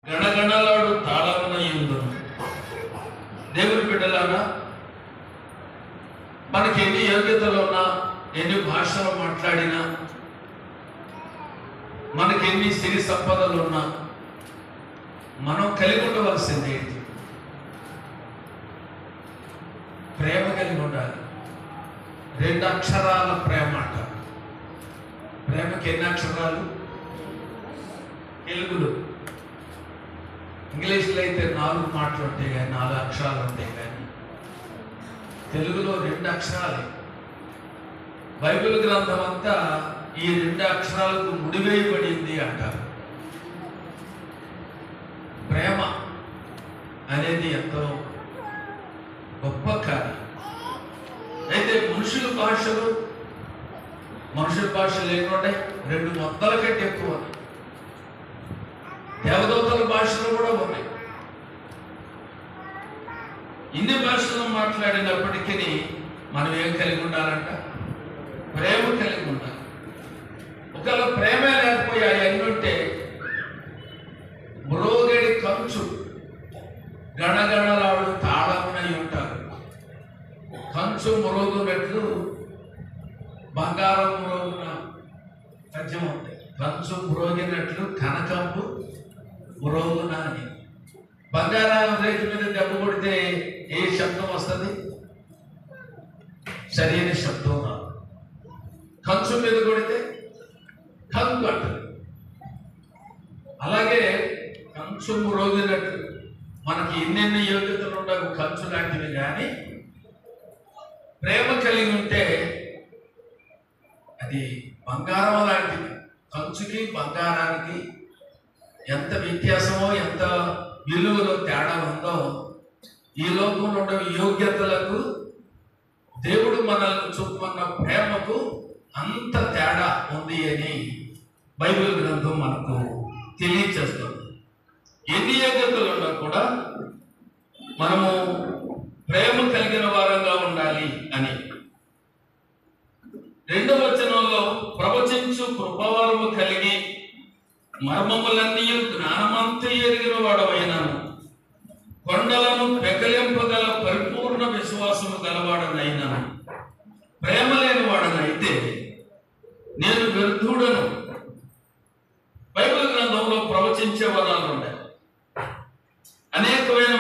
గణగణలాడు తాళమున యుందును. దేవుని బిడ్డలారా, మనకి ఎన్ని యోగ్యతలు ఉన్నా, ఎన్ని భాషలు మాట్లాడినా, మనకి ఎన్ని సిరి సంపదలు ఉన్నా, మనం కలిగి ఉండవలసింది ఏంటి? ప్రేమ కలిగి ఉండాలి. 2 అక్షరాల ప్రేమ అంట. ప్రేమకి ఎన్ని అక్షరాలు? తెలుగులో, ఇంగ్లీష్లో అయితే 4 మాటలు ఉంటాయి కానీ 4 అక్షరాలు ఉంటాయి కానీ తెలుగులో 2 అక్షరాలే. బైబిల్ గ్రంథం అంతా ఈ 2 అక్షరాలకు ముడివేయబడింది అంటారు. ప్రేమ అనేది ఎంతో గొప్ప కార్యం. అయితే మనుషుల భాషలు ఏముంటాయి? 2 మొత్తల కంటే ఎక్కువ. దేవదూతల భాషలు కూడా ఉన్నాయి. ఇన్ని భాషలు మాట్లాడినప్పటికీ మనం ఏం కలిగి ఉండాలంట? ప్రేమ కలిగి ఉండాలి. ఒకవేళ ప్రేమే లేకపోయాయి అన్నీ ఉంటే మ్రోగడి కంచు గణగణలాడు తాళమునై ఉంటారు. కంచు మ్రోగునట్లు బంగారం మ్రోగున పద్యం ఉంది. కంచు మ్రోగినట్లు కనకంపు మ్రోగున అని. బంగారం రేటు మీద దెబ్బ కొడితే ఏ శబ్దం వస్తుంది? సరైన శబ్దం రాదు. కంచు మీద కొడితే కంగు అంటది. అలాగే కంచు మ్రోగినట్లు మనకి ఎన్నెన్ని యోగ్యతలు ఉండవు కంచు లాంటివి, కానీ ప్రేమ కలిగి ఉంటే అది బంగారం లాంటిది. కంచుకి బంగారానికి ఎంత వ్యత్యాసమో, ఎంత విలువలో తేడా ఉందో, ఈ లోకంలో ఉన్న యోగ్యతలకు దేవుడు మనల్ని చూపుకున్న ప్రేమకు అంత తేడా ఉంది అని బైబిల్ గ్రంథం మనకు తెలియచేస్తుంది. ఎన్ని యోగ్యతలు ఉన్నా కూడా మనము ప్రేమ కలిగిన వారంగా ఉండాలి అని. 2వ వచనంలో ప్రవచించు కృపావరము కలిగి మర్మములన్నీ జ్ఞానమంతా ఎరిగిన వాడవైనాను, కొండలను పెకలింపగల పరిపూర్ణ విశ్వాసము గలవాడనైనాను, ప్రేమ లేని వాడనైతే నేను వ్యర్థుడను. బైబిల్ గ్రంథంలో ప్రవచించే వరాలు ఉన్నాయి. అనేకమైన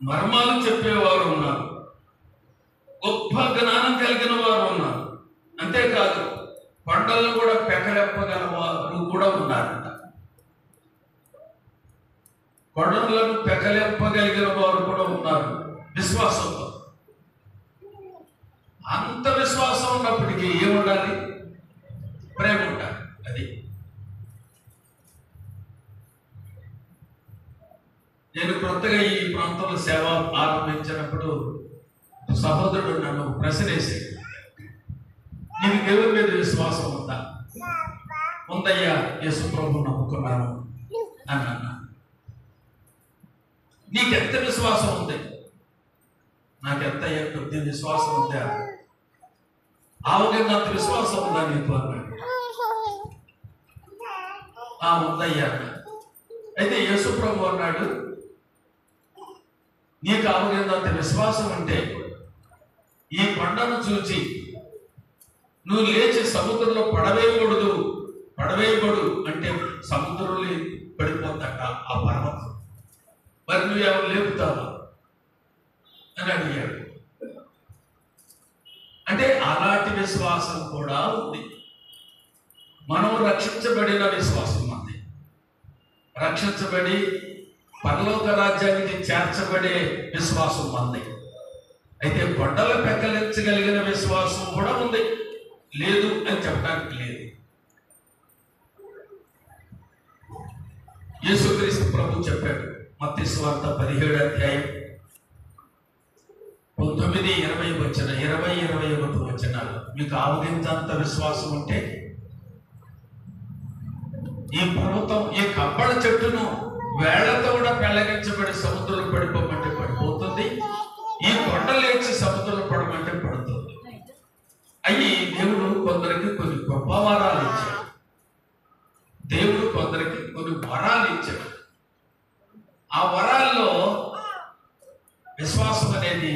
మర్మాలు చెప్పేవారు ఉన్నారు. గొప్ప జ్ఞానం కలిగిన వారు ఉన్నారు. అంతేకాదు కొండలను కూడా పెకలెప్పగల వారు కూడా ఉన్నారంట. కొండలను పెకలెప్పగలిగిన వారు కూడా ఉన్నారు విశ్వాసంతో. అంత విశ్వాసం ఉన్నప్పటికీ ఏముండాలి? ప్రేమ ఉండాలి. అది నేను కొత్తగా ఈ ప్రాంతంలో సేవ ఆరంభించినప్పుడు సహోదరుడు నన్ను ప్రశ్న వేసాడు, నీకు దేవుని మీద విశ్వాసం ఉందా? ఉందయ్యా, యేసు ప్రభువుని నమ్ముకున్నాను అని అన్నా. నీకెంత విశ్వాసం ఉంది? నాకెంత కొద్ది విశ్వాసం ఉందా? ఆవగినంత విశ్వాసం ఉందా నీకు అన్నాడు. ఉందయ్యా. అయితే యేసు ప్రభు అన్నాడు, నీకు ఆవగినంత విశ్వాసం ఉంటే ఈ కొండను చూచి నువ్వు లేచి సముద్రంలో పడవేయబడు అంటే సముద్రంలో పడిపోతాక ఆ పర్వతం, మరి నువ్వు ఎవరు లేపుతావా అని అడిగాడు. అంటే అలాంటి విశ్వాసం కూడా ఉంది. మనం రక్షించబడిన విశ్వాసం ఉంది. రక్షించబడి పరలోక రాజ్యానికి చేర్చబడే విశ్వాసం ఉంది. అయితే కొండలు పెక్కలించగలిగిన విశ్వాసం కూడా ఉంది. లేదు అని చెప్పడానికి లేదు. యేసుక్రీస్తు ప్రభు చెప్పాడు, మత్తయి సువార్త 17వ అధ్యాయం 19, 20 వచ్చిన 20, 21 వచనాలు. మీకు ఆవగించంత విశ్వాసం ఉంటే ఈ పర్వతం, ఈ కబ్బళ చెట్టును వేళ్లతో కూడా పెళ్ళగించబడి సముద్రంలో పడిపోమంటే పడిపోతుంది. ఈ కొండ లేచి సముద్రంలో పడమంటే పడుతుంది. అయ్యి దేవుడు కొందరికి కొన్ని గొప్ప వరాలు ఇచ్చాడు. దేవుడు కొందరికి కొన్ని వరాలు ఇచ్చాడు. ఆ వరాల్లో విశ్వాసం అనేది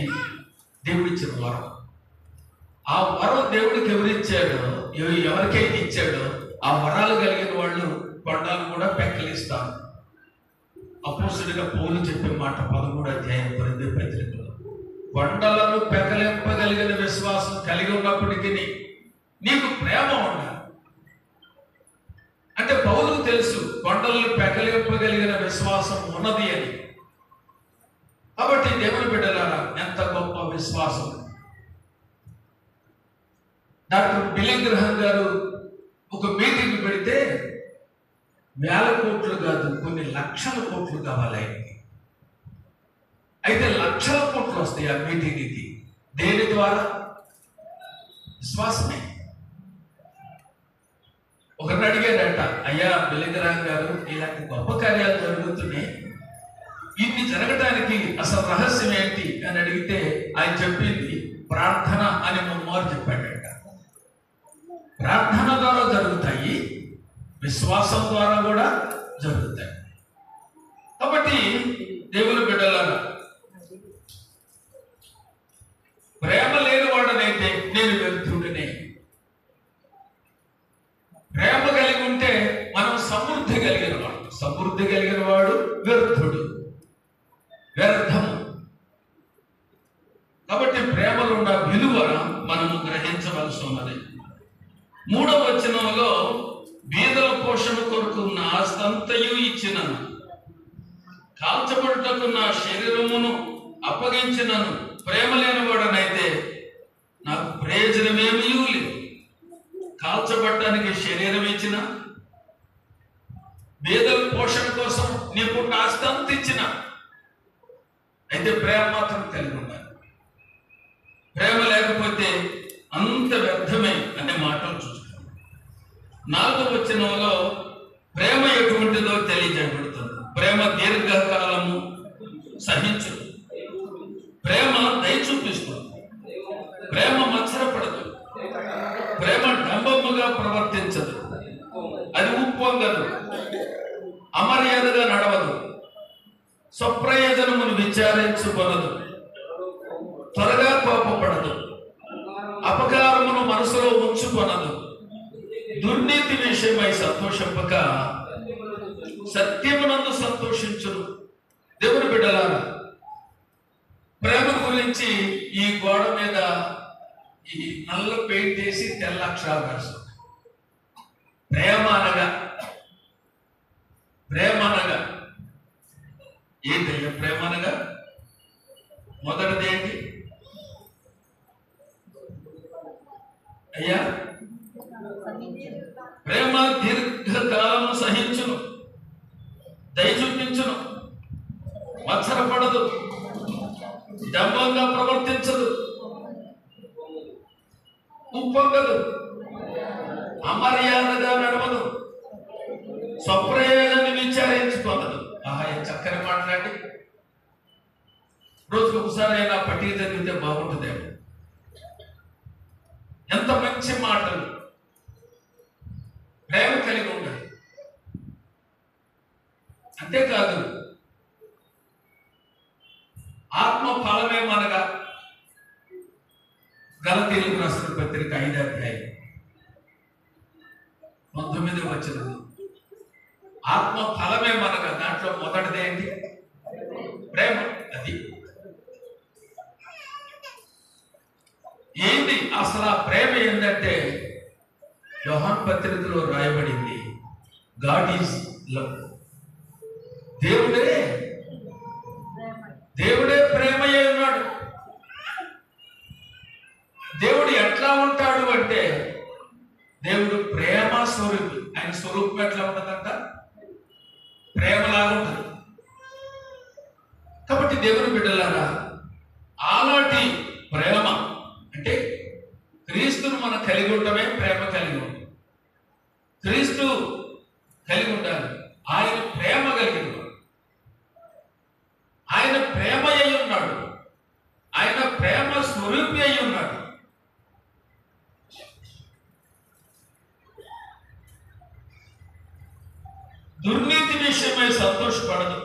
దేవుడిచ్చిన వరం. ఆ వరం దేవుడికి ఎవరిచ్చాడో, ఎవరికైతే ఇచ్చాడో ఆ వరాలు కలిగిన వాళ్ళు కొండలు కూడా పెక్కలిస్తారు. అపోస్తలుడైన పౌలు చెప్పే మాట 13వ అధ్యాయం 8వ పత్రికలో, కొండలను పెకలింపగలిగిన విశ్వాసం కలిగి ఉన్నప్పటికీ నీకు ప్రేమ ఉండాలి. అంటే పౌలుకు తెలుసు కొండలను పెకలింపగలిగిన విశ్వాసం ఉన్నది అని. కాబట్టి దేవుని బిడ్డలారా, ఎంత గొప్ప విశ్వాసం! డాక్టర్ బిల్లీ గ్రహాం గారు ఒక మీటింగ్ పెడితే వేల కోట్లు కాదు, కొన్ని లక్షల కోట్లు కావాలి ఆయనకి. అయితే లక్షల కోట్లు వస్తాయి ఆ మీటింగ్కి. దేని ద్వారా? విశ్వాసమే. ఒకరిని అడిగారట, అయ్యా బిల్లీ గ్రహాం గారు, ఇలాంటి గొప్ప కార్యాలు జరుగుతున్నాయి, ఇన్ని జరగటానికి అసలు రహస్యం ఏంటి అని అడిగితే ఆయన చెప్పింది ప్రార్థన అని ముమ్మారు చెప్పాడట. ప్రార్థన ద్వారా జరుగుతాయి, విశ్వాసం ద్వారా కూడా జరుగుతాయి. కాబట్టి దేవుని బిడ్డలారా, ప్రేమ లేని వాడనైతే నేను వ్యర్థుడినే. ప్రేమ కలిగి ఉంటే మనం సమృద్ధి కలిగిన వాడు. సమృద్ధి కలిగిన వాడు వ్యర్థుడు, వ్యర్థము. కాబట్టి ప్రేమలో ఉన్న విలువ మనము గ్రహించవలసి ఉన్నది. 3వ వచనంలో, బీదల పోషణ కొరకు నా ఆస్తంతయు ఇచ్చినను, కాల్చబడుటకు నా శరీరమును అప్పగించినను, ప్రేమ లేనివాడనైతే నాకు ప్రయోజనమేమీ లేదు. కాల్చబడటానికి శరీరం ఇచ్చిన, బీదల పోషణ కోసం నీకు ఆస్తంత ఇచ్చిన, అయితే ప్రేమ మాత్రం కలిగి ఉండాలి. ప్రేమ లేకపోతే అంత వ్యర్థమే అనే మాటలు చూస్తాం. 4వ వచనంలో ప్రేమ ఎటువంటిదో తెలియజేయబడుతుంది. ప్రేమ దీర్ఘకాలము సహించు, ప్రేమ దయ చూపిస్తుంది, ప్రేమ మత్సరపడదు, ప్రేమ డంబముగా ప్రవర్తించదు, అది ఉప్పొంగదు, అమర్యాదగా నడవదు, స్వప్రయోజనమును విచారించుకొనదు, త్వరగా కోపపడదు, అపకారమును మనసులో ఉంచుకొనదు, దుర్నీతి విషయమై సంతోషింపక సత్యమునందు సంతోషించును. దేవుని బిడ్డలారా, ప్రేమ గురించి ఈ గోడ మీద ఈ నల్ల పెయింట్ వేసి తెల్ల అక్షరాలు రాశారు. ప్రేమ అనగా, ప్రేమ అనగా ఏంటయ్యా? ప్రేమ అనగా మొదటిది ఏంటి అయ్యా? ప్రేమ దీర్ఘకాలము సహించును, దయ చూపించును, మత్సరపడదు, డంబంగా ప్రవర్తించదు, ఉప్పొంగదు, అమర్యాదగా నడవదు, స్వప్రయోజనాన్ని విచారించుకోనదు. ఆహా, చక్కని మాట్లాడి రోజుకు ఒకసారి అయినా పట్టిక చదివితే బాగుంటుందేమో. ఎంత మంచి మాటలు! ప్రేమ కలిగి ఉండాలి. అంతేకాదు, ఆత్మ ఫలమేమనగా గలతీయులకు రాసిన పత్రిక 5వ అధ్యాయం 19వ వచనం. ఆత్మ ఫలమేమనగా దాంట్లో మొదటిది ఏంటి? ప్రేమ. అది ఏంటి అసలు? ఆ ప్రేమ ఏంటంటే యోహాను పత్రికలో రాయబడింది, గాడ్ ఈజ్ లవ్. దేవుడే ప్రేమయ్య ఉన్నాడు. దేవుడు ఎట్లా ఉంటాడు అంటే, దేవుడు ప్రేమ స్వరూపి. ఆయన స్వరూపం ఎట్లా ఉంటుందంట? ప్రేమలాగా ఉంటుంది. కాబట్టి దేవుని బిడ్డలారా, అలాంటి ప్రేమ అంటే క్రీస్తును మనం కలిగి ఉండటమే ప్రేమ కలిగి ఉంటుంది. క్రీస్తు కలిగి ఉండాలి. ఆయన ప్రేమ కలిగి ఉన్నాడు. ఆయన ప్రేమ అయి ఉన్నాడు. ఆయన ప్రేమ స్వరూపి అయి ఉన్నాడు. దుర్నీతి విషయమై సంతోషపడదు,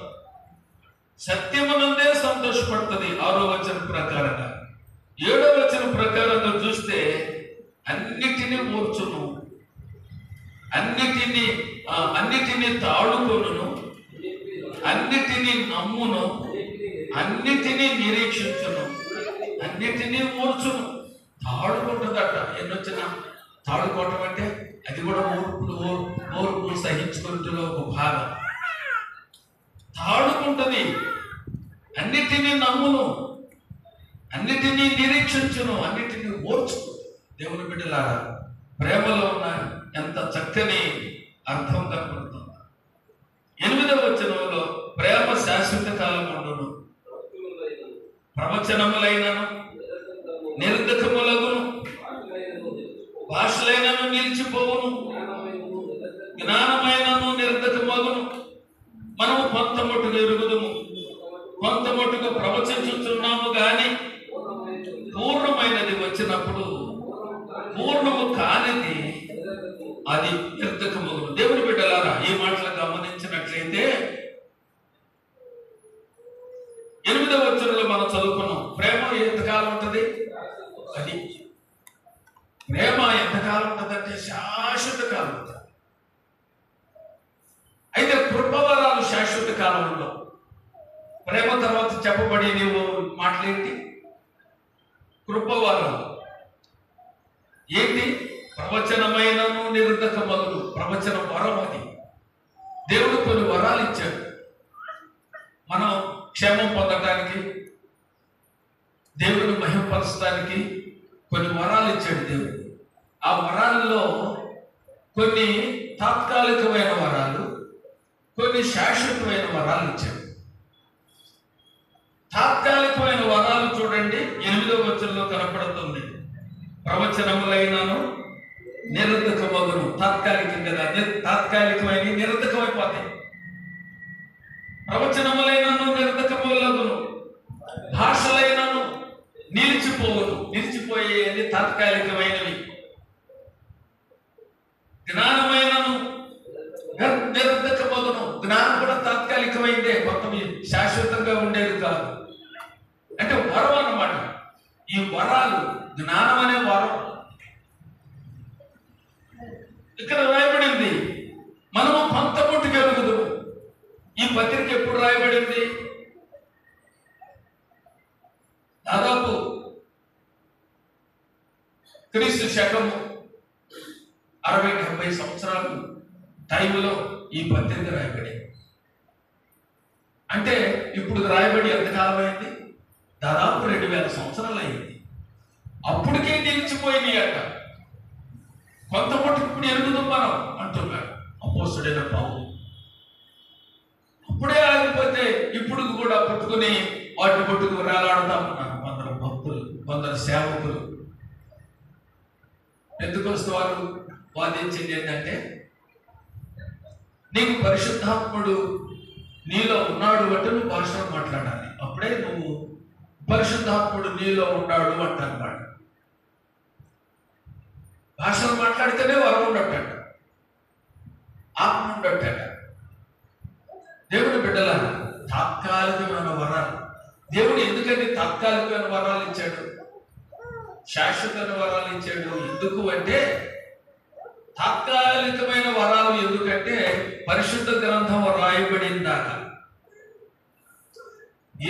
సత్యమునందే సంతోషపడుతుంది. 6వ వచనం ప్రకారంగా. 7వ వచనం ప్రకారంగా చూస్తే అన్నిటినీ ఓర్చును, అన్నిటినీ తాడుకొనును, అన్నిటినీ నమ్మును, అన్నిటినీ నిరీక్షించును, అన్నిటినీ ఓర్చును. తాడుకుంటుందట. ఎన్నొచ్చినా తాడుకోవటం అంటే అది కూడా ఓర్పు సహించుకుంటున్న ఒక భాగం. తాడుకుంటుంది, అన్నిటినీ నమ్మును, అన్నిటినీ నిరీక్షించును, అన్నిటినీ ఓర్చును. దేవుని బిడ్డలారా, ప్రేమలో ఉన్న ఎంత చక్కని అర్థం కనపడుతుంది. 8వ వచనంలో ప్రేమ శాశ్వత కాలం ఉండును, ప్రవచనములైనను నిర్గతములగును, భాషలైనను నిలిచిపోవును, జ్ఞానమైనను నిర్గతమగును. మనము కొంత మట్టుకు ఎరుగుదుము, కొంత మట్టుకు ప్రవచించుతున్నాము గాని పూర్ణమైనది వచ్చినప్పుడు పూర్ణము కానిది అది నిర్గతమగును. దేవుని బిడ్డలారా, ఈ మాటలు గమనించినట్లయితే 8వ వచనంలో మనం చదువుకున్నాం, ప్రేమ ఎంతకాలం ఉంటుంది? అది ప్రేమ ఎంతకాలం ఉంటుందంటే శాశ్వత కాలం ఉంటుంది. అయితే కృపవరాలు శాశ్వత కాలంలో. ప్రేమ తర్వాత చెప్పబడి నీవు మాటలేంటి? కృపవరాలు ఏంటి? ప్రవచనమైనను నిరుద్ధకమగును. ప్రవచనం వరం. అది దేవుడు కొన్ని వరాలు ఇచ్చాడు. మనం క్షేమం పొందడానికి, దేవుడిని మహిమపరచడానికి కొన్ని వరాలు ఇచ్చాడు దేవుడు. ఆ వరాల్లో కొన్ని తాత్కాలికమైన వరాలు, కొన్ని శాశ్వతమైన వరాలు ఇచ్చాడు. తాత్కాలికమైన వరాలు చూడండి, 8వ వచనంలో కనపడుతుంది. ప్రవచనములైనను నిరర్ధకమగును. తాత్కాలికం కదా, తాత్కాలికమైన నిరర్ధకమైపోతాయి. ప్రవచనములైనను నిరర్ధకములగును, భాషలైనను నిలిచిపోవును. నిలిచిపోయేది తాత్కాలికమైనవి. జ్ఞానమైనను నిరర్ధకమగును. జ్ఞానం కూడా తాత్కాలికమైందే, కొంతమంది శాశ్వతంగా ఉండేది కాదు. అంటే వరం అన్నమాట. ఈ వరాలు, జ్ఞానం అనే వరం ఇక్కడ రాయబడింది. మనము కొంత మట్టుకు ఎరుగుదు. ఈ పత్రిక ఎప్పుడు రాయబడింది? దాదాపు క్రీస్తు శకము 60-70 సంవత్సరాలు టైంలో ఈ పత్రిక రాయబడింది. అంటే ఇప్పుడు రాయబడి ఎంతకాలం అయింది? దాదాపు 2000 సంవత్సరాలు అయింది. అప్పటికే నిలిచిపోయింది అట. కొంత మటుకు ఇప్పుడు ఎరుగుదాం మనం అంటున్నాడు అపోస్తలుడైన పౌలు. అప్పుడే ఆగిపోతే ఇప్పుడు కూడా పట్టుకుని వాటి పట్టుకు వేలాడుతా ఉన్నారు కొందరు భక్తులు, కొందరు సేవకులు. పెంతెకొస్తు వారు వాదించింది ఏంటంటే, నీకు పరిశుద్ధాత్ముడు నీలో ఉన్నాడు అంటే నువ్వు భాషలో మాట్లాడాలి, అప్పుడే నువ్వు పరిశుద్ధాత్ముడు నీలో ఉన్నాడు అంటారు. భాషలు మాట్లాడితేనే వరం ఉండటట, ఆత్మ ఉండటట. దేవుని బిడ్డల తాత్కాలికమైన వరాలు. దేవుడు ఎందుకంటే తాత్కాలికమైన వరాలు ఇచ్చాడు, శాశ్వతమైన వరాలు ఇచ్చాడు? ఎందుకు అంటే, తాత్కాలికమైన వరాలు ఎందుకంటే పరిశుద్ధ గ్రంథం రాయబడిందాక.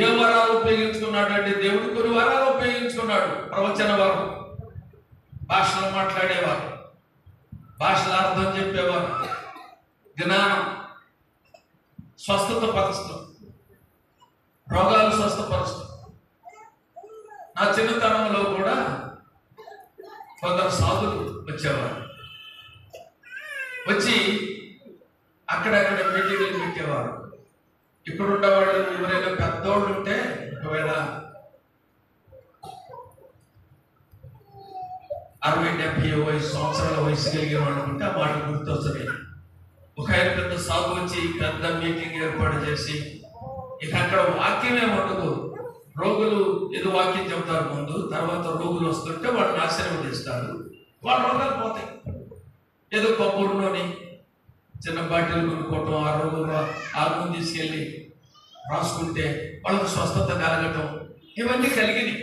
ఏ వరాలు ఉపయోగించుకున్నాడు అంటే, దేవుడు కొన్ని వరాలు ఉపయోగించుకున్నాడు. ప్రవచన వరం, భాషలో మాట్లాడేవారు, భాషల అర్థం చెప్పేవారు, జ్ఞానం, స్వస్థత పరుస్తూ, రోగాలు స్వస్థపరుస్తూ. నా చిన్నతనంలో కూడా కొందరు సాధులు వచ్చేవారు, వచ్చి అక్కడక్కడ మీటింగ్లు పెట్టేవారు. ఇక్కడ ఉండేవాళ్ళు ఎవరైనా పెద్దోళ్ళు ఉంటే, ఒకవేళ 60-70 సంవత్సరాల వయసు కలిగిన వాళ్ళు ఉంటే ఆ మాట గుర్తొస్తుంది. ఒక ఆయన పెద్ద సాగు వచ్చి పెద్ద మీటింగ్ ఏర్పాటు చేసి, ఇక అక్కడ వాక్యమే ఉండదు. రోగులు ఏదో వాక్యం చెబుతారు ముందు, తర్వాత రోగులు వస్తుంటే వాళ్ళని ఆశీర్వదిస్తారు, వాళ్ళ రోగాలు పోతాయి. ఏదో కొబ్బరిలోని చిన్న బాటిల్ కొనుక్కోవటం, ఆ రోజుల్లో ఆల్బం తీసుకెళ్ళి రాసుకుంటే వాళ్ళకు స్వస్థత కలగటం, ఇవన్నీ కలిగినాయి.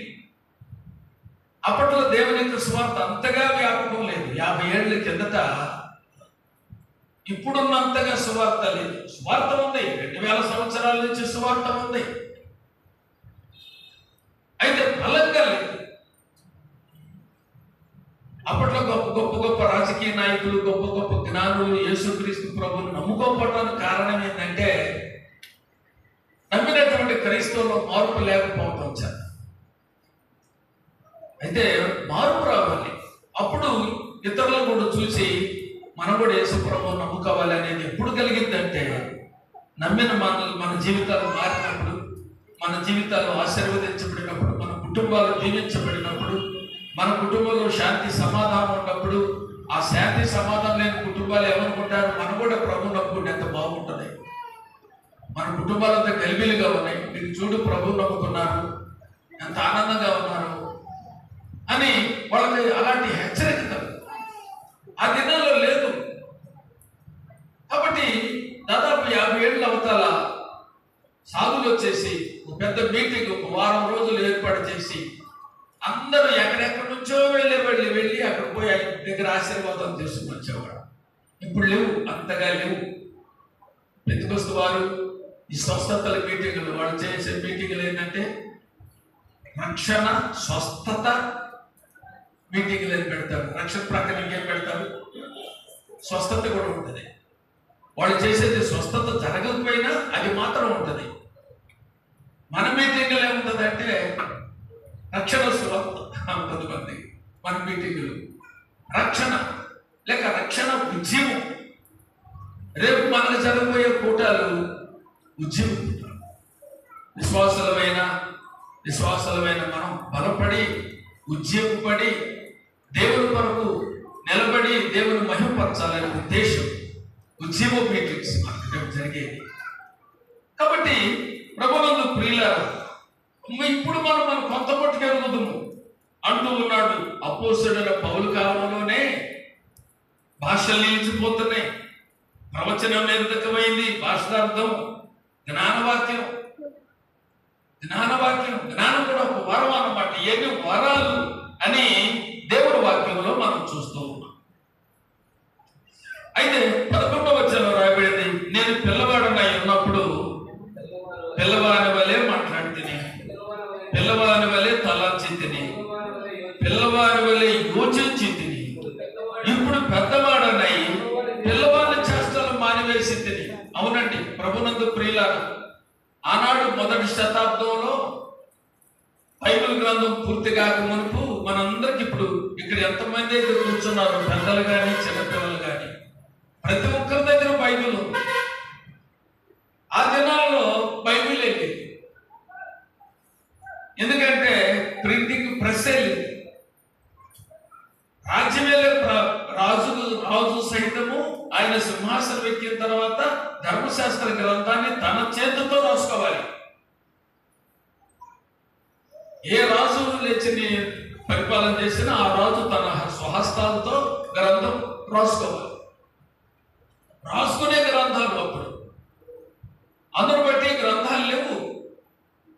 అప్పట్లో దేవుని యొక్క సువార్త అంతగా వ్యాపకం లేదు. 50 ఏళ్ళ కిందట ఇప్పుడున్నంతగా సువార్త లేదు. సువార్త ఉంది, 2000 సంవత్సరాల నుంచి సువార్త ఉంది, అయితే బలంగా లేదు. అప్పట్లో గొప్ప రాజకీయ నాయకులు, గొప్ప జ్ఞానులు యేసుక్రీస్తు ప్రభువుని నమ్ముకోకపోవడానికి కారణం ఏంటంటే నమ్మినటువంటి క్రైస్తవుల్లో మార్పు లేకపోవటం సార్. అయితే మార్పు రావాలి. అప్పుడు ఇతరులను కూడా చూసి మనం కూడా యేసు ప్రభువుని నమ్ముకోవాలి అనేది ఎప్పుడు కలిగిందంటే నమ్మిన మన జీవితాలు మారినప్పుడు, మన జీవితాలు ఆశీర్వదించబడినప్పుడు, మన కుటుంబాలు దీవించబడినప్పుడు, మన కుటుంబంలో శాంతి సమాధానం ఉన్నప్పుడు. ఆ శాంతి సమాధానం లేని కుటుంబాలు ఏమనుకుంటారు, మనం కూడా ప్రభు నమ్ముకుంటే ఎంత బాగుంటుంది, మన కుటుంబాలంతా గలిబిలిగా ఉన్నాయి, మీరు చూడు ప్రభు నమ్ముకున్నారు, ఎంత ఆనందంగా ఉన్నారు అని వాళ్ళకి అలాంటి హెచ్చరికలు ఆ దినాల్లో లేదు. కాబట్టి దాదాపు 50 ఏళ్ళ అవతల సాధులు వచ్చేసి ఒక పెద్ద మీటింగ్, ఒక వారం రోజులు ఏర్పాటు చేసి అందరూ ఎక్కడెక్కడి నుంచో వెళ్ళి అక్కడ పోయి ఆయన దగ్గర ఆశీర్వాదం తీసుకుని వచ్చేవాడు. ఇప్పుడు లేవు, అంతగా లేవు. పెద్దకొస్తు వారు ఈ స్వస్థతల మీటింగులు, వాళ్ళు చేసే మీటింగులు ఏంటంటే రక్షణ స్వస్థత మీటింగులు అని పెడతారు. రక్షణ ప్రక్కన ఇంకేం పెడతారు, స్వస్థత కూడా ఉంటుంది. వాళ్ళు చేసేది స్వస్థత జరగకపోయినా అది మాత్రం ఉంటుంది. మన మీటింగులు ఏముంటుంది అంటే రక్షణ స్వస్థత కొంతమంది మన మీటింగులు, రక్షణ లేక రక్షణ ఉద్యమం. రేపు మనకు జరగబోయే కూటాలు ఉద్యమం. విశ్వాసులమైన మనం బలపడి ఉద్యమపడి దేవుని కొరకు నిలబడి దేవుని మహిమపరచాలనే ఉద్దేశం ఉద్యమ మీటింగ్స్ మనకు జరిగేది. కాబట్టి ప్రభునందు ప్రియులారా, ఇప్పుడు మనం కొంత మట్టుకు ఎరుగుదుము అంటూ ఉన్నాడు. అపోస్తలుడైన పౌలు కాలంలోనే భాషలు నిలిచిపోతున్నాయి, ప్రవచనం నిరర్ధకమైంది, భాషార్థం జ్ఞానవాక్యం. జ్ఞానం కూడా ఒక వరం అన్నమాట. ఏమి వరాలు అని దేవుడి వాక్యంలో మనం చూస్తూ ఉన్నాం. అయితే 11వ వచనంలో రాయబడింది, నేను పిల్లవాడనై ఉన్నప్పుడు పిల్లవాని వలె మాట్లాడితిని, పిల్లవాని వలె తలంచితిని, పిల్లవాని వలె యోచించితిని. ఇప్పుడు పెద్దవాడనై పిల్లవాని చేష్టలు మానివేసింతిని. అవునండి ప్రభునందు ప్రియులారా, ఆనాడు మొదటి శతాబ్దంలో బైబిల్ గ్రంథం పూర్తి కాక మునుపు మనందరికి, ఇప్పుడు ఇక్కడ ఎంతమంది అయితే కూర్చున్నారు, పెద్దలు కానీ చిన్నపిల్లలు కానీ, ప్రతి ఒక్కరి దగ్గర బైబిల్ ఉంది. ఆ దినాల్లో బైబిల్ లేదు, ఎందుకంటే ప్రింటింగ్ ప్రెస్ లేదు. రాజ్యమేలే రాజు సైతము ఆయన సింహాసనం ఎక్కిన తర్వాత ధర్మశాస్త్ర గ్రంథాన్ని తన చేతితో రాసుకోవాలి. ఏ రాజు లేచి పరిపాలన చేసినా ఆ రాజు తన స్వహస్తాలతో గ్రంథం రాసుకోవాలి. రాసుకునే గ్రంథాలు అప్పుడు, అందును బట్టి గ్రంథాలు లేవు.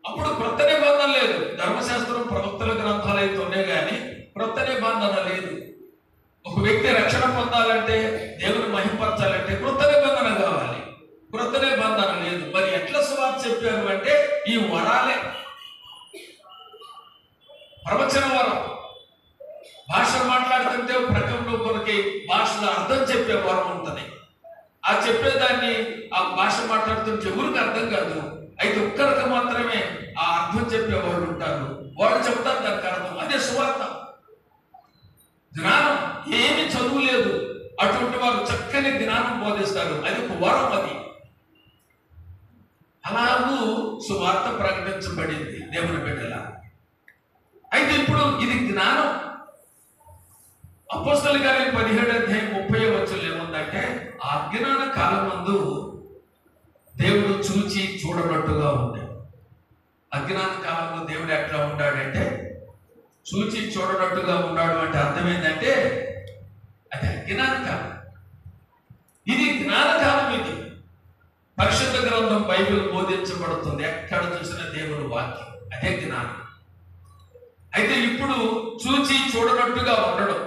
అప్పుడు క్రొత్త నిబంధన లేదు. ధర్మశాస్త్రం ప్రవక్తల గ్రంథాలు అయితే ఉన్నాయి కానీ క్రొత్త నిబంధన లేదు. ఒక వ్యక్తి రక్షణ పొందాలంటే, దేవుని మహింపరచాలంటే క్రొత్త నిబంధన కావాలి. క్రొత్త నిబంధన లేదు. మరి ఎట్లా సువార్త చెప్పారు అంటే ఈ వరాలే. ప్రవచన వరం, భాష మాట్లాడుతుంటే ప్రకంలో కొరకి భాషలో అర్థం చెప్పే వరం ఉంటుంది. ఆ చెప్పేదాన్ని ఆ భాష మాట్లాడుతుంటే ఎవరికి అర్థం కాదు, అయితే ఒక్కరికి మాత్రమే ఆ అర్థం చెప్పేవాళ్ళు ఉంటారు. వాళ్ళు చెప్తారు దానికి అర్థం. అదే సువార్త. జ్ఞానం, ఏమి చదువు లేదు, అటువంటి వారు చక్కని జ్ఞానం బోధిస్తారు. అది ఒక వరం. అది అలాగూ సువార్త ప్రకటించబడింది దేవుని బిడ్డల. అయితే ఇప్పుడు ఇది జ్ఞానం. అపోస్తలుల కార్యం 17:30 ఏముందంటే, ఆ అజ్ఞాన కాలం నందు దేవుడు చూచి చూడనట్టుగా ఉంది. అజ్ఞాన కాలంలో దేవుడు ఎట్లా ఉన్నాడంటే చూచి చూడనట్టుగా ఉన్నాడు. అంటే అర్థం ఏంటంటే అది అజ్ఞాన కాలం. ఇది జ్ఞానకాలం. ఇది పరిశుద్ధ గ్రంథం బైబిల్ బోధించబడుతుంది. ఎక్కడ చూసిన దేవుని వాక్యం, అదే జ్ఞానం. అయితే ఇప్పుడు చూచి చూడనట్టుగా ఉండడం,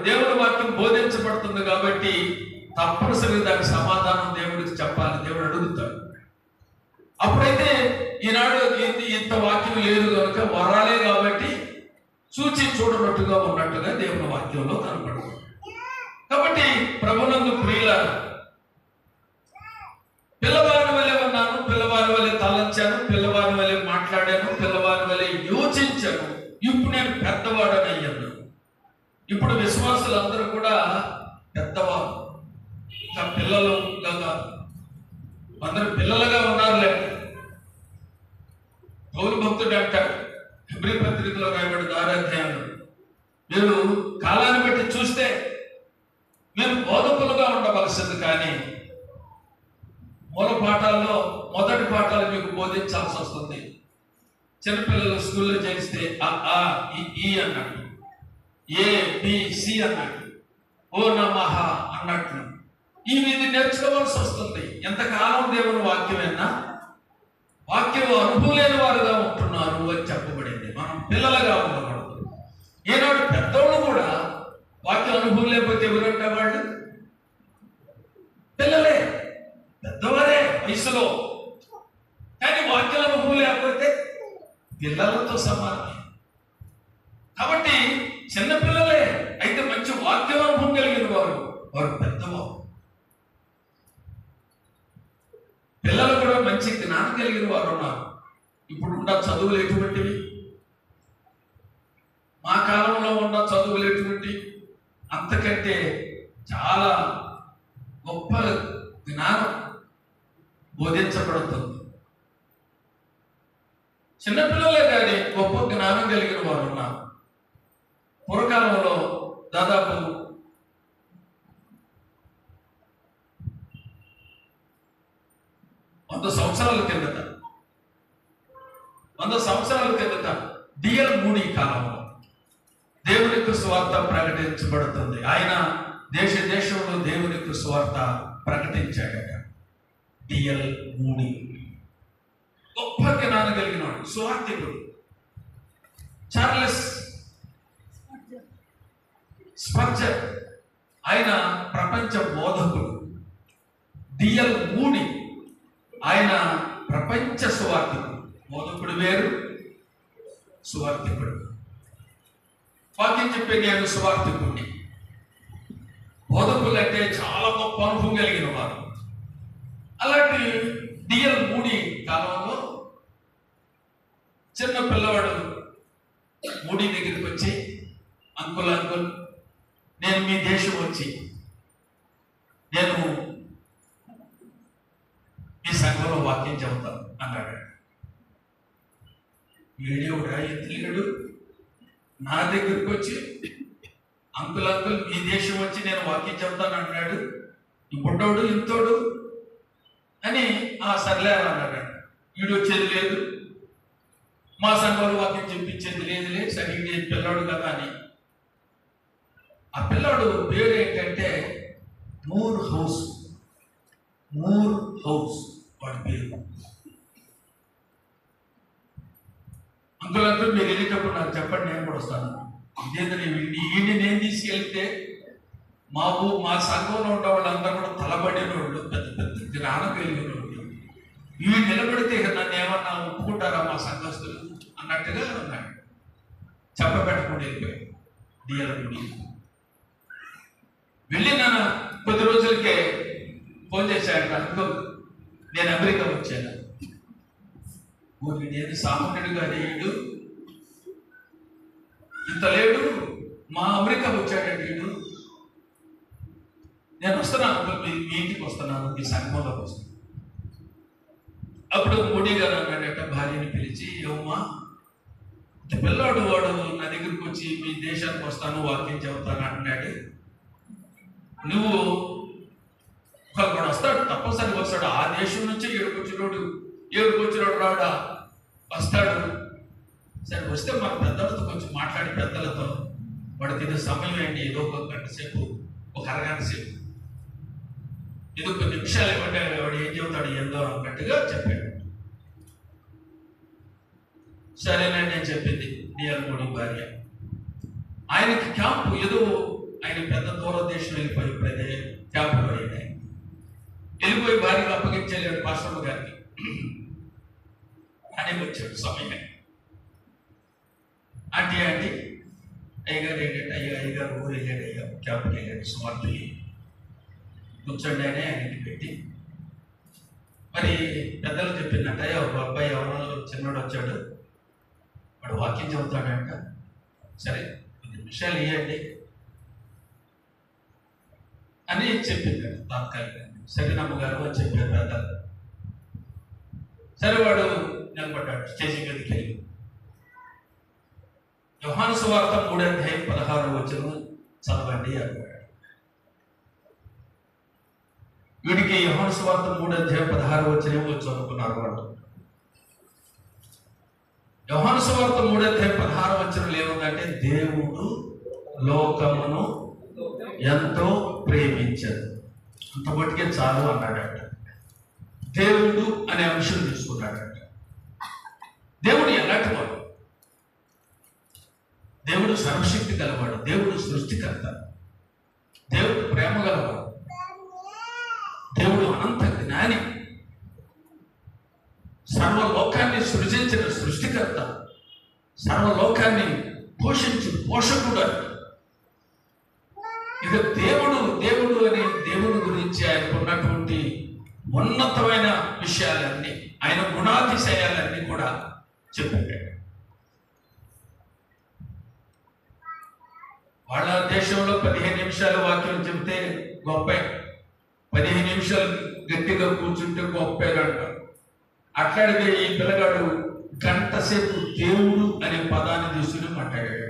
దేవుని వాక్యం బోధించబడుతుంది కాబట్టి తప్పనిసరిగా దానికి సమాధానం దేవుడికి చెప్పాలి. దేవుడు అడుగుతాడు. అప్పుడైతే ఈనాడు ఇంత వాక్యం లేదు కనుక వరాలే కాబట్టి చూచి చూడనట్టుగా ఉన్నట్టుగా దేవుని వాక్యంలో కనపడుతుంది. కాబట్టి ప్రభునందు ప్రియులారా, పిల్లవారి వలె ఉన్నాను, పిల్లవారి వలె తలంచాను, పిల్లవారి వలె మాట్లాడాను, పిల్లవారి వలె యోచించాను. ఇప్పుడు నేను పెద్దవాడని అయ్యాను. ఇప్పుడు విశ్వాసులందరూ కూడా పెద్దవారు, ఇంకా పిల్లలు కాగా అందరూ పిల్లలుగా ఉన్నారులే. పౌలు భక్తుడు అంటాడు హెబ్రీ పత్రికలో రాయబడిన 6వ అధ్యాయంలో, మీరు కాలాన్ని బట్టి చూస్తే మీరు బోధకులుగా ఉండవలసింది, కానీ మూల పాఠాల్లో మొదటి పాఠాలు మీకు బోధించాల్సి వస్తుంది. చిన్నపిల్లలు స్కూల్లో చేస్తే ఆ ఈ అన్నట్టు, ABC అన్నట్టు, ఓ నమః అన్నట్లు ఇవి నేర్చుకోవాల్సి వస్తుంది. ఎంతకాలం దేవుని వాక్యమైనా వాక్యం అనుభవం లేని వారుగా ఉంటున్నారు అని చెప్పబడింది. మనం పిల్లలుగా ఉండకూడదు. ఈనాడు పెద్దవాళ్ళు కూడా వాక్యం అనుభవం లేకపోతే ఎవరంటే వాళ్ళు పిల్లలే, పెద్దవారే వయసులో, కానీ వాక్యం అనుభవం లేకపోతే పిల్లలతో సమానమే. కాబట్టి చిన్నపిల్లలే అయితే మంచి వాక్యం అనుభవం కలిగిన వారు పెద్దవారు. పిల్లలు కూడా మంచి జ్ఞానం కలిగిన వారు ఉన్నారు. ఇప్పుడున్న చదువులు ఎటువంటివి, మా కాలంలో ఉన్న చదువులు ఎటువంటి, అంతకంటే చాలా గొప్ప జ్ఞానం బోధించబడుతుంది. చిన్నపిల్లలే కానీ గొప్ప జ్ఞానం కలిగిన వారు ఉన్నారు. పూర్వకాలంలో దాదాపు 100 సంవత్సరాల కిందట D.L. మూడీ కాలంలో దేవుని సువార్త ప్రకటించబడుతుంది. ఆయన దేశంలో దేవుని సువార్త ప్రకటించాడట. D.L. మూడీ గొప్ప జ్ఞానం కలిగిన వాడు, సువార్తికుడు. చార్లెస్ స్పర్జర్ ఆయన ప్రపంచ బోధకుడు. D.L. మూడీ ఆయన ప్రపంచ సువార్తికుడు. బోధకుడు వేరు, సువార్తికుడు. వాక్యం చెప్పే నేను సువార్తికుడిని. బోధకులు అంటే చాలా గొప్ప అనుభవం కలిగిన వారు. అలాంటి D.L. మూడీ కాలంలో చిన్న పిల్లవాడు మూడీ దగ్గరికి వచ్చి, అంకుల్ నేను మీ దేశం వచ్చి నేను ఈ సంఘంలో వాక్యం చెబుతాను అన్నాడు. వీడియోడా ఎత్తులేడు నా దగ్గరికి వచ్చి అంకుల్ ఈ దేశం వచ్చి నేను వాక్యం చెబుతాను అన్నాడు. ఈ బుడ్డోడు ఇంతోడు అని సర్లే అన్నాడు. వీడు వచ్చేది లేదు, మా సంఘంలో వాక్యం చెప్పించేది లేదులే, సరిగ్గా పిల్లాడు కదా అని. ఆ పిల్లాడు పేరు ఏంటంటే మూర్ హౌస్ వాడి పేరు. అంకుల్ మీరు వెళ్ళేటప్పుడు నాకు చెప్పండి, నేను కూడా వస్తాను. ఇదేంటని వీడిని నేను తీసుకెళ్తే మా సంఘంలో ఉన్న వాళ్ళందరూ కూడా తలబడిన వాళ్ళు, పెద్ద పెద్ద జ్ఞానం కలిగిన వాళ్ళు. ఇవి నిలబడితే నన్ను ఏమన్నా ఒప్పుకుంటారా మా సంఘస్థులు అన్నట్టుగా అన్నాడు. చెప్పబెట్టకుండా వెళ్ళిపోయాడు. D.L. మూడీ వెళ్ళిన కొద్ది రోజులకే ఫోన్ చేశాడు. అంకుల్ నేను అమెరికా వచ్చాను. నేను సామాన్యుడిగా లేడు, ఇంత లేడు, మా అమెరికా వచ్చాడండి వీడు. నేను వస్తున్నాను అంకుల్, మీ ఇంటికి వస్తున్నాను, మీ సంఘంలోకి వస్తున్నాను. అప్పుడు మూడీ గారు అన్నాడట భార్యని పిలిచి, ఏమమ్మా పిల్లాడు వాడు నా దగ్గరికి వచ్చి మీ దేశానికి వస్తాను వాక్యం చెబుతాను అంటున్నాడు. నువ్వు ఒకడు వస్తాడు, తప్పనిసరిగా వస్తాడు. ఆ దేశం నుంచి ఏడుకొచ్చినోడు రాడా వస్తాడు. సరే వస్తే మన పెద్దలతో కొంచెం మాట్లాడి, పెద్దలతో వాడికి ఇది సమయం ఏంటి, ఏదో ఒక గంట సేపు, ఒక అరగంట సేపు, ఇది ఒక నిమిషాలు ఇవ్వండి, వాడు ఏం చెబుతాడు ఏందో అన్నట్టుగా చెప్పాడు. సరేనండి నేను చెప్పింది డిఎల్మూడి భార్య. ఆయనకి క్యాంపు ఏదో, ఆయన పెద్ద దూరదేశం వెళ్ళిపోయి ఇప్పుడైతే క్యాంపు పడింది. వెళ్ళిపోయి భార్యకు అప్పగించలేడు పాస్టర్మ గారికి. అని వచ్చాడు సమయం. ఆంటీ అయ్యగారు ఏంటంటే అయ్యగారు ఊరు వెళ్ళాడు, అయ్యా క్యాంపుకి వెళ్ళాడు సుమార్కి కూర్చోండి అని ఆయనకి పెట్టి, మరి పెద్దలు చెప్పిందంట, అయ్యా ఒక అబ్బాయి ఎవరో చిన్నోడు వచ్చాడు, వాడు వాక్యం చెబుతాడంట, సరే 10 నిమిషాలు ఇవ్వండి అని చెప్పింది తాత్కాలికంగా. సరే నమ్మగారు అని చెప్పారు పెద్దలు. సరే వాడు నిలబడ్డాడు స్టేజి మీదకి వెళ్ళి. యోహాను సువార్త 3:16 చదవండి అన్నాడు. వీడికి యోహాను సువార్త 3:16 వచ్చు అనుకున్నారు వాళ్ళు. యోహాను సువార్త 3:16 ఏముందంటే, దేవుడు లోకమును ఎంతో ప్రేమించాడు, అంత మటుకే చాలు అన్నాడట. దేవుడు అనే అంశం తీసుకున్నాడట. దేవుడు ఎలాంటి వాడు? దేవుడు సర్వశక్తి గలవాడు, దేవుడు సృష్టికర్త, దేవుడు ప్రేమ గలవాడు, దేవుడు అనంత జ్ఞాని, సర్వలోకాన్ని సృజించిన సృష్టికర్త, సర్వలోకాన్ని పోషించు పోషకుడు. ఇక దేవుడు అనే దేవుని గురించి ఆయనకున్నటువంటి ఉన్నతమైన విషయాలన్నీ, ఆయన గుణాతిశయాలన్నీ కూడా చెప్పాడు. వాళ్ళ దేశంలో 15 నిమిషాలు వాక్యం చెబితే గొప్ప, 15 నిమిషాలు గట్టిగా కూర్చుంటే గొప్పేనంట. అట్లాడితే ఈ పిల్లగాడు గంట సేపు దేవుడు అనే పదాన్ని తీసుకుని మాట్లాడాడు.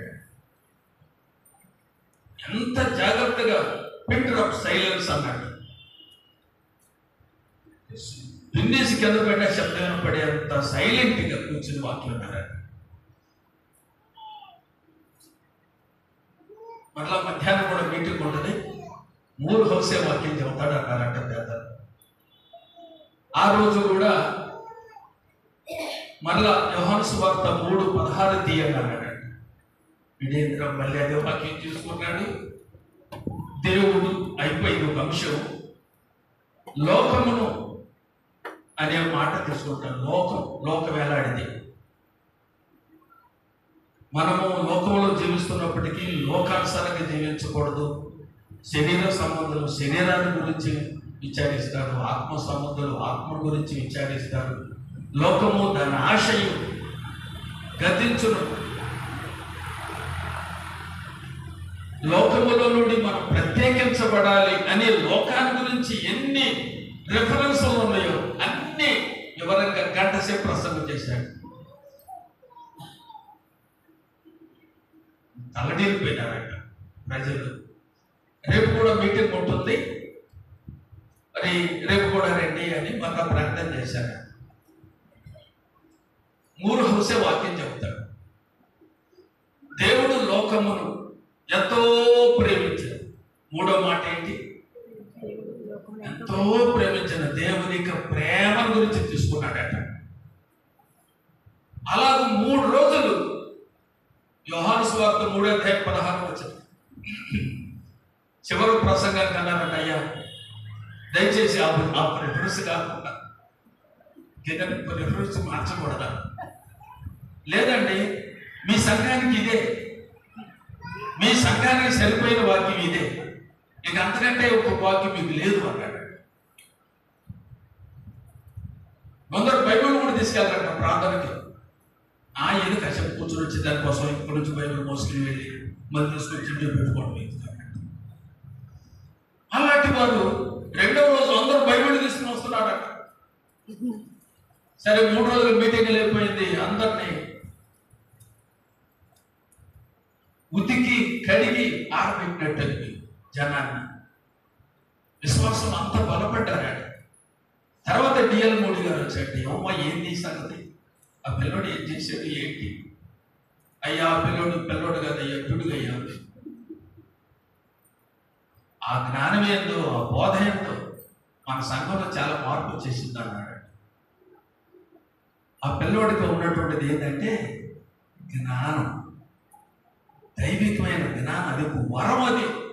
ఎంత జాగ్రత్తగా పిల్టర్ ఆఫ్ సైలెన్స్ అన్నాడు. విన్నేసి కింద పడిన శబ్దం పడేంత సైలెంట్ గా కూర్చుని వాక్యం అన్నాడు. మరలా మధ్యాహ్నం కూడా మీటింగ్ ఉంటుంది, 3 హౌసే వాక్యం చెబుతాడు అన్నారంట పేదలు. ఆ రోజు కూడా మరలా యోహాను సువార్త 3:16 తీయండి అన్నాడు. విడేంద్రం మళ్ళీ అదే వాక్యం తీసుకున్నాడు. దేవుడు అయిపోయింది ఒక అంశం. లోకమును అనే మాట తీసుకుంటాం. లోకం వేలాడిది. మనము లోకంలో జీవిస్తున్నప్పటికీ లోకానుసారంగా జీవించకూడదు. శరీర సంబంధాలు శరీరాన్ని గురించి విచారిస్తారు, ఆత్మ సంబంధాలు ఆత్మ గురించి విచారిస్తారు. లోకము దాని ఆశయం గతించును. లోకములో నుండి మనం ప్రత్యేకించబడాలి అనే లోకాన్ని గురించి ఎన్ని రిఫరెన్స్లు ఉన్నాయో అన్ని వివరంగా గంట సేపు ప్రసంగం చేశాడు. తలడీలిపోయినారంట ప్రజలు. రేపు కూడా మీటింగ్ ఉంటుంది, మరి రేపు కూడా రండి అని మళ్ళా ప్రకటన చేశారు. 3 హౌసే వాక్యం చెబుతాడు. దేవుడు లోకమును ఎంతో ప్రేమించాడు. 3వ మాట ఏంటి? ఎంతో ప్రేమించిన దేవుని ప్రేమ గురించి తీసుకున్నాడట. అలాగే 3 రోజులు యోహాను సువార్త 3:16 చివరి ప్రసంగానికి అన్నారట, అయ్యా దయచేసి ఆ రిఫరెన్స్ కాకుండా రిఫరెన్స్ మార్చకూడదా? లేదండి, మీ సంఘానికి ఇదే, మీ సంఘానికి సరిపోయిన వాక్యం ఇదే, ఇక అంతకంటే ఒక వాక్యం మీకు లేదు అన్నాడు. కొందరు బైబిల్ కూడా తీసుకెళ్తారట ప్రార్థనకి. ఏదో కష్టం కూర్చొని వచ్చి దానికోసం ఇక్కడి నుంచి బైబిల్ మోసుకుని వెళ్ళి మళ్ళీ తీసుకొచ్చి ఇంటికి పెట్టుకోవడం. అలాంటి వారు 2వ రోజు అందరూ బైబిల్ తీసుకుని వస్తున్నారట. సరే 3 రోజులు మీటింగ్ అయిపోయింది. అందరినీ ఉతికి కడిగి ఆరబెట్టినట్టు జనాన్ని, విశ్వాసం అంతా బలపడ్డారట. తర్వాత డిఎల్ మోడీ గారు వచ్చాడు. అమ్మ ఏంటి సంగతి, ఆ పిల్లోడు ఏం చేశాడు ఏంటి? అయ్యా పిల్లోడు కదయ్యా, పిడుగయ్యా, ఆ జ్ఞానం ఏందో, ఆ బోధ ఏందో మన సంఘంలో చాలా మార్పు వచ్చేసింది అన్నాడు. ఆ పిల్లవాడితో ఉన్నటువంటిది ఏంటంటే జ్ఞానం, దైవికమైన జ్ఞానం. అది ఒక వరం. అది